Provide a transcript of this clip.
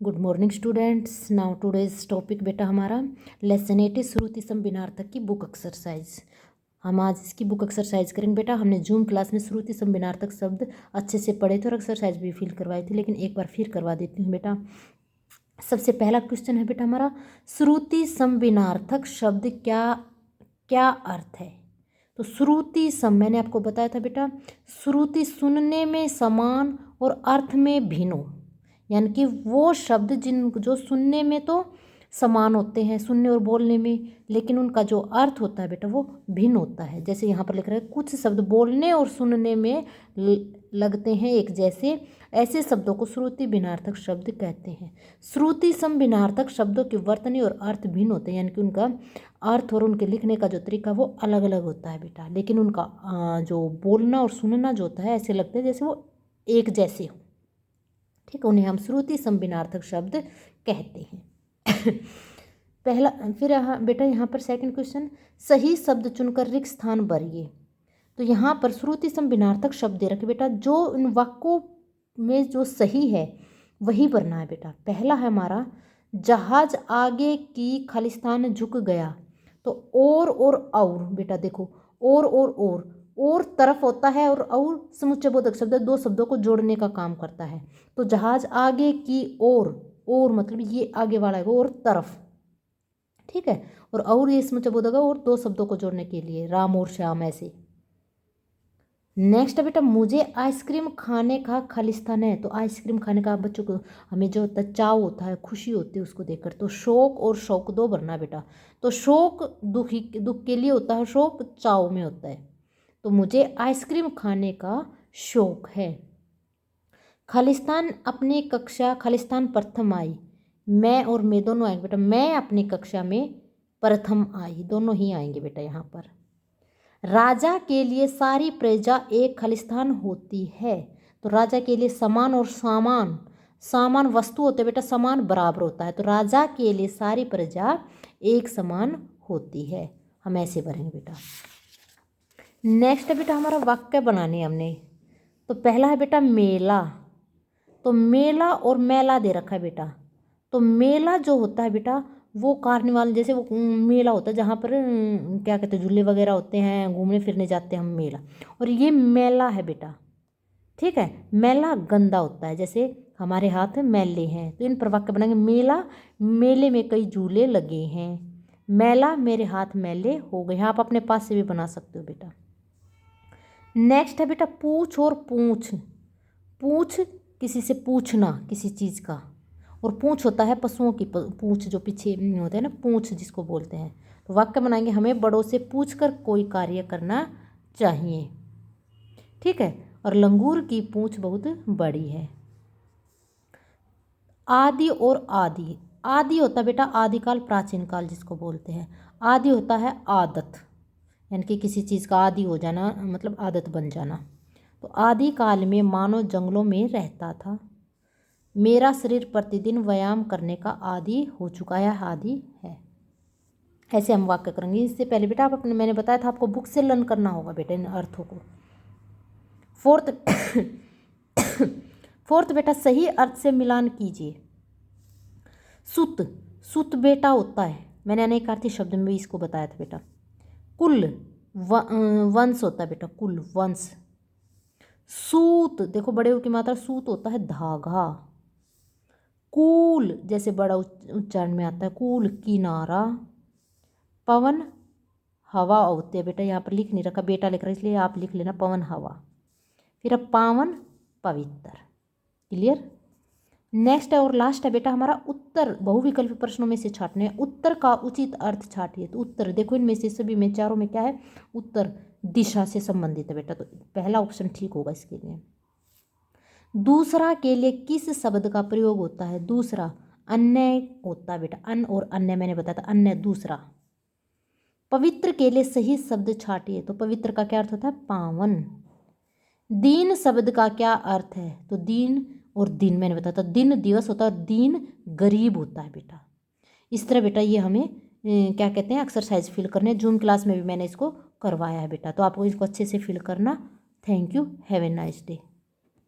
Good morning students. Now today's topic बेटा हमारा lesson 8 श्रुति सम बिनार्थक की बुक एक्सरसाइज। हम आज इसकी बुक एक्सरसाइज करेंगे बेटा। हमने जूम क्लास में श्रुति सम बिनार्थक शब्द अच्छे से पढ़े थे और एक्सरसाइज भी फिल करवाई थी, लेकिन एक बार फिर करवा देती हूँ बेटा। सबसे पहला क्वेश्चन है बेटा हमारा, श्रुति सम बिनार्थक शब्द क्या क्या अर्थ है। तो श्रुति सम मैंने आपको बताया था बेटा, श्रुति सुनने में समान और अर्थ में भिन्न हो, यानी कि वो शब्द जो सुनने में तो समान होते हैं, सुनने और बोलने में, लेकिन उनका जो अर्थ होता है बेटा वो भिन्न होता है। जैसे यहाँ पर लिख रहा है, कुछ शब्द बोलने और सुनने में लगते हैं एक जैसे, ऐसे शब्दों को श्रुति भिन्नार्थक शब्द कहते हैं। श्रुति सम भिन्नार्थक शब्दों के वर्तनी और अर्थ भिन्न होते हैं, यानी कि उनका अर्थ और उनके लिखने का जो तरीका वो अलग अलग होता है बेटा, लेकिन उनका जो बोलना और सुनना जो होता है ऐसे लगते हैं जैसे वो एक जैसे हो। ठीक है, उन्हें हम श्रुति सम भिन्नार्थक शब्द कहते हैं। पहला फिर बेटा यहाँ पर सेकंड क्वेश्चन, सही शब्द चुनकर रिक्त स्थान भरिए। तो यहाँ पर श्रुति सम भिन्नार्थक शब्द दे रखे बेटा, जो इन वाक्यों में जो सही है वही भरना है बेटा। पहला है हमारा, जहाज आगे की खालिस्तान झुक गया। तो और बेटा देखो, और तरफ होता है और समुच्चय बोधक शब्द, दो शब्दों को जोड़ने का काम करता है। तो जहाज आगे की और मतलब ये आगे वाला है वो, और तरफ, ठीक है, और ये समुच्चय बोधक है और दो शब्दों को जोड़ने के लिए, राम और श्याम ऐसे। नेक्स्ट है बेटा, मुझे आइसक्रीम खाने का खालिस्तान है। तो आइसक्रीम खाने का बच्चों को हमें जो होता है चाव होता है, खुशी होती है उसको देखकर, तो शौक और शौक दो भरना बेटा। तो शौक दुख के लिए होता है, शौक चाव में होता है। तो मुझे आइसक्रीम खाने का शौक है। खालिस्तान अपनी कक्षा, खालिस्तान प्रथम आई। मैं दोनों आएंगे बेटा, मैं अपनी कक्षा में प्रथम आई, दोनों ही आएंगे बेटा यहाँ पर। राजा के लिए सारी प्रजा एक खालिस्तान होती है। तो राजा के लिए समान और सामान वस्तु होते हैं बेटा, समान बराबर होता है। तो राजा के लिए सारी प्रजा एक समान होती है, हम ऐसे भरेंगे बेटा। नेक्स्ट है बेटा हमारा वाक्य बनाने हमने। तो पहला है बेटा मेला। तो मेला और मेला दे रखा है बेटा। तो मेला जो होता है बेटा वो कार्निवाल जैसे वो मेला होता है जहाँ पर क्या कहते हैं झूले वगैरह होते हैं, घूमने फिरने जाते हैं हम, मेला। और ये मेला है बेटा, ठीक है। मेला गंदा होता है, जैसे हमारे हाथ मैले हैं, तो इन पर वाक्य बनाएंगे। मेला, मेले में कई झूले लगे हैं। मेला, मेरे हाथ मैले हो गए। आप अपने पास से भी बना सकते हो बेटा। नेक्स्ट है बेटा पूछ और पूछ। पूछ किसी से पूछना किसी चीज़ का, और पूछ होता है पशुओं की पूछ, जो पीछे होते हैं ना, पूछ जिसको बोलते हैं। तो वाक्य बनाएंगे, हमें बड़ों से पूछकर कोई कार्य करना चाहिए, ठीक है। और लंगूर की पूंछ बहुत बड़ी है। आदि और आदि, आदि होता है बेटा आदिकाल, प्राचीन काल जिसको बोलते हैं। आदि होता है आदत, यानी कि किसी चीज़ का आदि हो जाना, मतलब आदत बन जाना। तो आदि काल में मानव जंगलों में रहता था। मेरा शरीर प्रतिदिन व्यायाम करने का आदी हो चुका है, आदि है। ऐसे हम वाक्य करेंगे। इससे पहले बेटा आप अपने, मैंने बताया था आपको बुक से लर्न करना होगा बेटा इन अर्थों को। फोर्थ बेटा सही अर्थ से मिलान कीजिए। सुत बेटा होता है, मैंने अनेकार्थी शब्द में भी इसको बताया था बेटा। कुल वंश होता है बेटा, कुल वंश। सूत देखो बड़े की मात्रा, सूत होता है धागा। कूल जैसे बड़ा उच्चारण में आता है, कूल किनारा। पवन हवा होती है बेटा, यहाँ पर लिख नहीं रखा, बेटा लिख रहा है इसलिए आप लिख लेना पवन हवा। फिर अब पावन पवित्र, क्लियर। नेक्स्ट है और लास्ट है बेटा हमारा उत्तर। बहुविकल्पी प्रश्नों में से छाटने, उत्तर का उचित अर्थ छाटिए। तो उत्तर देखो इनमें से सभी में, चारों में क्या है, उत्तर दिशा से संबंधित है बेटा, तो पहला ऑप्शन ठीक होगा इसके लिए। दूसरा के लिए किस शब्द का प्रयोग होता है। दूसरा अन्य होता है बेटा, अन और अन्य मैंने बताया था, अन्य दूसरा। पवित्र के लिए सही शब्द छाटिए। तो पवित्र का क्या अर्थ होता है, पावन। दीन शब्द का क्या अर्थ है। तो दीन और दिन मैंने बताया था, दिन दिवस होता है, दीन गरीब होता है बेटा। इस तरह बेटा ये हमें क्या कहते हैं एक्सरसाइज फिल करने, जूम क्लास में भी मैंने इसको करवाया है बेटा, तो आपको इसको अच्छे से फिल करना। Thank you, have a nice day.